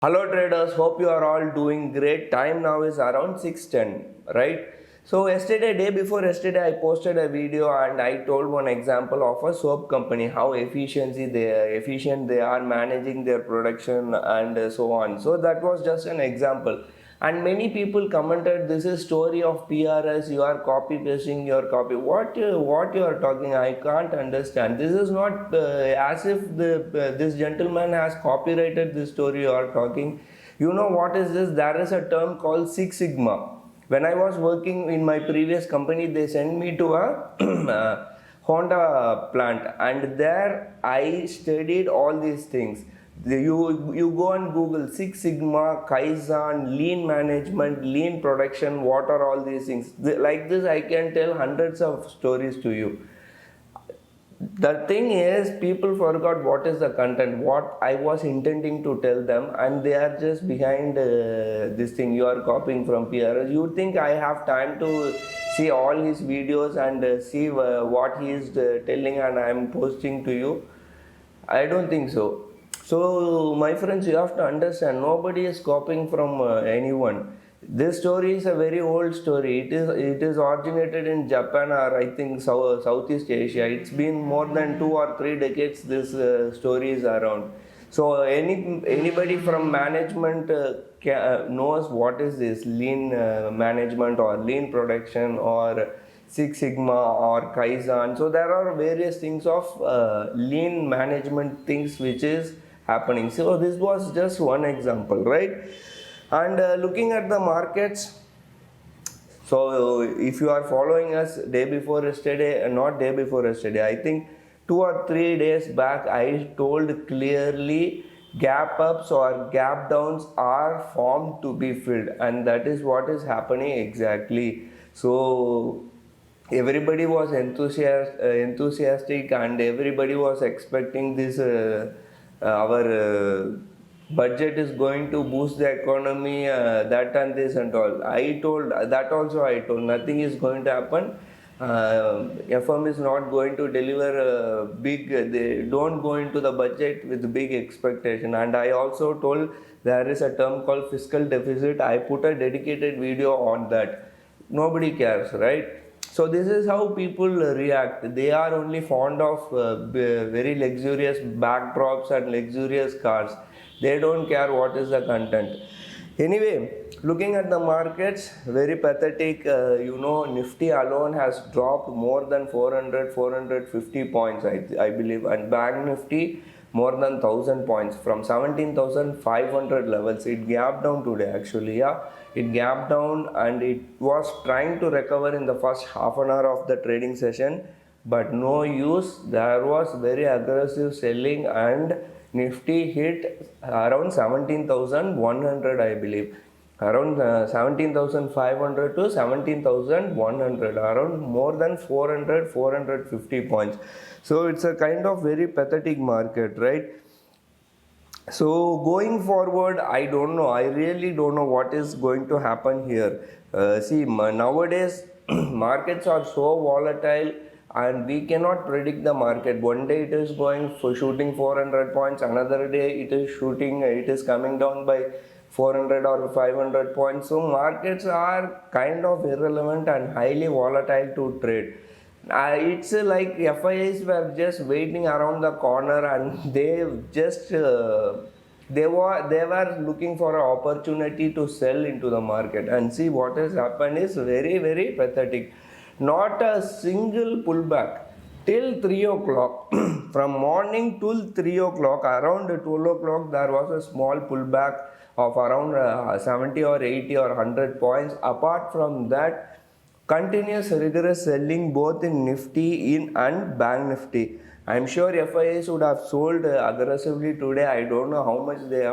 Hello traders, hope you are all doing great. Time now is around 6:10, right? So day before yesterday, I posted a video and I told one example of a soap company, how efficient they are managing their production and so on. So that was just an example. And many people commented, this is story of PRS, you are copy pasting your copy. What you are talking, I can't understand. This is not as if this gentleman has copyrighted this story you are talking. You know what is this? There is a term called Six Sigma. When I was working in my previous company, they sent me to a Honda plant, and there I studied all these things. You go on Google Six Sigma, Kaizen, Lean Management, Lean Production. What are all these things? Like this, I can tell hundreds of stories to you. The thing is, people forgot what is the content, what I was intending to tell them, and they are just behind this thing. You are copying from PRS. You think I have time to see all his videos and see what he is telling and I am posting to you? I don't think so. So, my friends, you have to understand, nobody is copying from anyone. This story is a very old story. It is originated in Japan, or I think Southeast Asia. It's been more than 2 or 3 decades this story is around. So anybody from management knows what is this lean management or lean production or Six Sigma or Kaizen. So there are various things of lean management things which is happening. So this was just one example, right? And looking at the markets, so if you are following us day before yesterday, not day before yesterday, I think 2 or 3 days back, I told clearly gap ups or gap downs are formed to be filled, and that is what is happening exactly. So everybody was enthusiastic, and everybody was expecting this our budget is going to boost the economy, that and this and all. I told that also. I told nothing is going to happen. FM is not going to deliver big. They don't go into the budget with big expectation. And I also told there is a term called fiscal deficit. I put a dedicated video on that. Nobody cares, right? So this is how people react. They are only fond of very luxurious backdrops and luxurious cars. They don't care what is the content. Anyway, looking at the markets, very pathetic. Nifty alone has dropped more than 450 points, I believe, and Bank Nifty more than 1000 points from 17,500 levels. It gapped down today, actually. Yeah, it gapped down and it was trying to recover in the first half an hour of the trading session, but no use. There was very aggressive selling and Nifty hit around 17,100, I believe. Around 17,500 to 17,100, around more than 450 points. So it's a kind of very pathetic market, right? So going forward, I don't know. I really don't know what is going to happen here. Nowadays markets are so volatile and we cannot predict the market. One day it is going for shooting 400 points, another day it is coming down by 400 or 500 points. So markets are kind of irrelevant and highly volatile to trade. It's like FIIs were just waiting around the corner and they were looking for an opportunity to sell into the market, and see what has happened is very, very pathetic. Not a single pullback till 3 o'clock. From morning till 3 o'clock, around 12 o'clock there was a small pullback of around 70 or 80 or 100 points. Apart from that, continuous rigorous selling both in Nifty and Bank Nifty. I'm sure FIIs would have sold aggressively today. I don't know how much they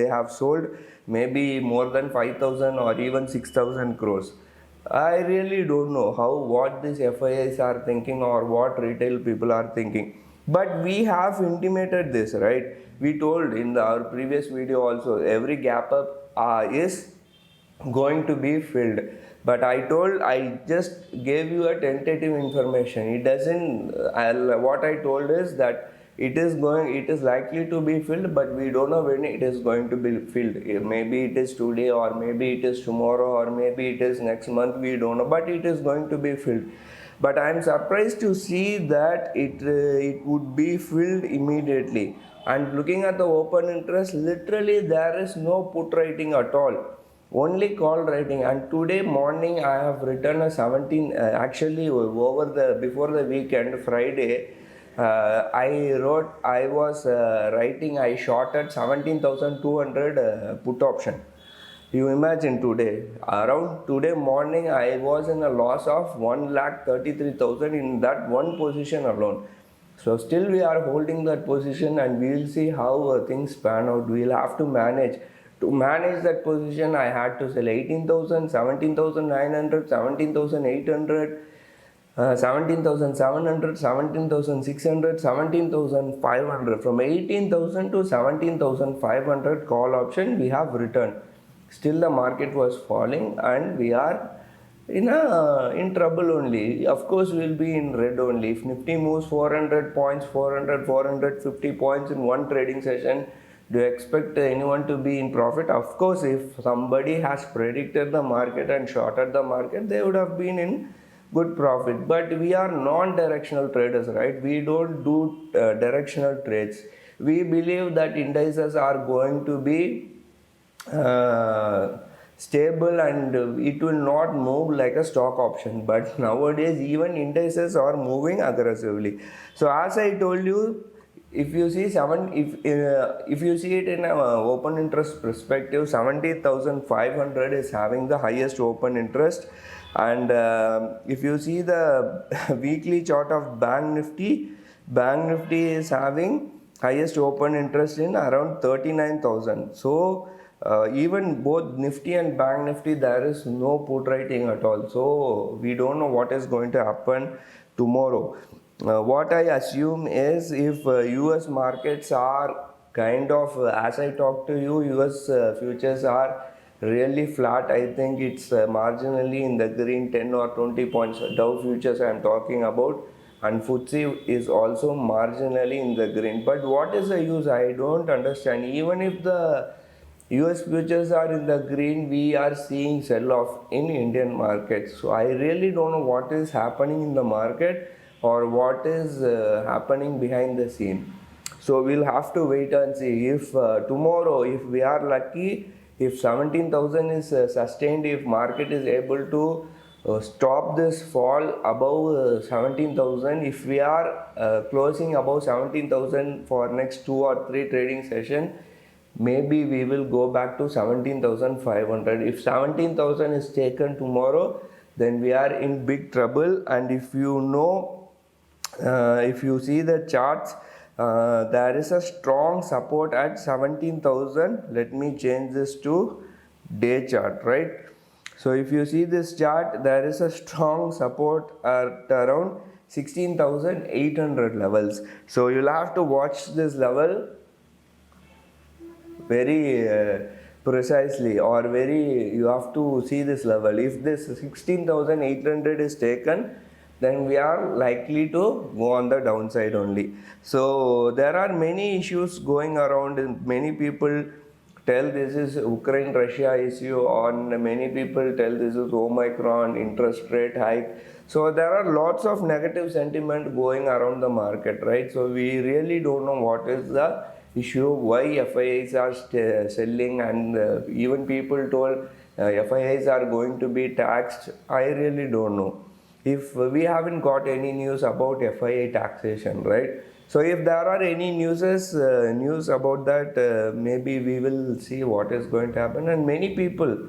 have sold. Maybe more than 5,000 or even 6,000 crores. I really don't know what these FIIs are thinking or what retail people are thinking. But we have intimated this, right? We told in our previous video also, every gap up is going to be filled. But I just gave you a tentative information. It doesn't, what I told is that it is likely to be filled, but we don't know when it is going to be filled. Maybe it is today, or maybe it is tomorrow, or maybe it is next month, we don't know, but it is going to be filled. But I am surprised to see that it would be filled immediately. And looking at the open interest, literally there is no put writing at all, only call writing. And today morning I have written a 17, actually over the before the weekend, Friday, I was writing, I shorted 17,200 put option. You imagine today, around today morning, I was in a loss of 1,33,000 in that one position alone. So still we are holding that position, and we will see how things pan out. We will have to manage. To manage that position, I had to sell 18,000, 17,900, 17,800. 17,700, 17,600, 17,500. From 18,000 to 17,500 call option we have returned. Still the market was falling, and we are in trouble only. Of course we will be in red only. If Nifty moves 400 points, 400, 450 points in one trading session, do you expect anyone to be in profit? Of course, if somebody has predicted the market and shorted the market, they would have been in good profit. But we are non-directional traders, right? We don't do directional trades. We believe that indices are going to be stable, and it will not move like a stock option. But nowadays even indices are moving aggressively. So as I told you, if you see if you see it in a open interest perspective, 70,500 is having the highest open interest. And if you see the weekly chart of Bank Nifty is having highest open interest in around 39,000. So even both Nifty and Bank Nifty, there is no put writing at all. So we don't know what is going to happen tomorrow. What I assume is, if US markets are kind of, as I talk to you, US futures are really flat. I think it's marginally in the green, 10 or 20 points. Dow futures I am talking about, and FTSE is also marginally in the green. But what is the use? I don't understand. Even if the US futures are in the green, we are seeing sell-off in Indian markets. So I really don't know what is happening in the market, or what is happening behind the scene. So we'll have to wait and see. If tomorrow, if we are lucky, if 17,000 is sustained, if market is able to stop this fall above 17,000, if we are closing above 17,000 for next 2 or 3 trading session, maybe we will go back to 17,500. If 17,000 is taken tomorrow, then we are in big trouble. And if you know, if you see the charts, there is a strong support at 17,000. Let me change this to day chart, right? So if you see this chart, there is a strong support at around 16,800 levels. So you'll have to watch this level very precisely, or you have to see this level. If this 16,800 is taken, then we are likely to go on the downside only. So there are many issues going around, and many people tell this is Ukraine-Russia issue, or many people tell this is Omicron, interest rate hike. So there are lots of negative sentiment going around the market, right? So we really don't know what is the issue, why FIIs are selling, and even people told FIIs are going to be taxed. I really don't know. If we haven't got any news about FII taxation, right? So if there are any news about that, maybe we will see what is going to happen. And many people,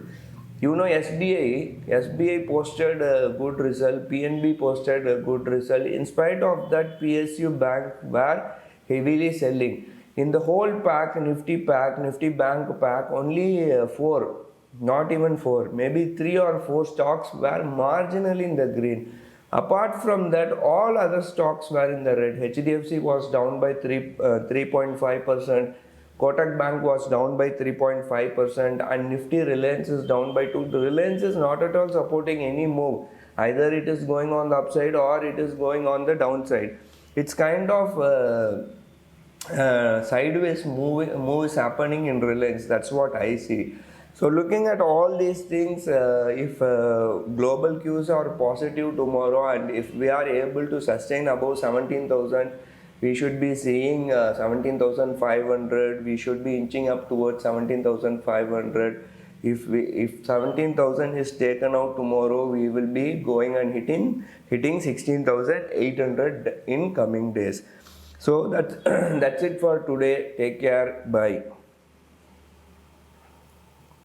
SBI posted a good result, PNB posted a good result. In spite of that, PSU Bank were heavily selling. In the whole pack, Nifty Bank pack, only 4. Not even 4, maybe 3 or 4 stocks were marginally in the green. Apart from that, all other stocks were in the red. HDFC was down by 3.5%, Kotak Bank was down by 3.5%, and Nifty Reliance is down by 2%. Reliance is not at all supporting any move. Either it is going on the upside or it is going on the downside. It's kind of sideways move is happening in Reliance. That's what I see. So looking at all these things, if global cues are positive tomorrow, and if we are able to sustain above 17,000, we should be seeing 17,500. We should be inching up towards 17,500. If 17,000 is taken out tomorrow, we will be going and hitting 16,800 in coming days. So that's that's it for today. Take care. Bye.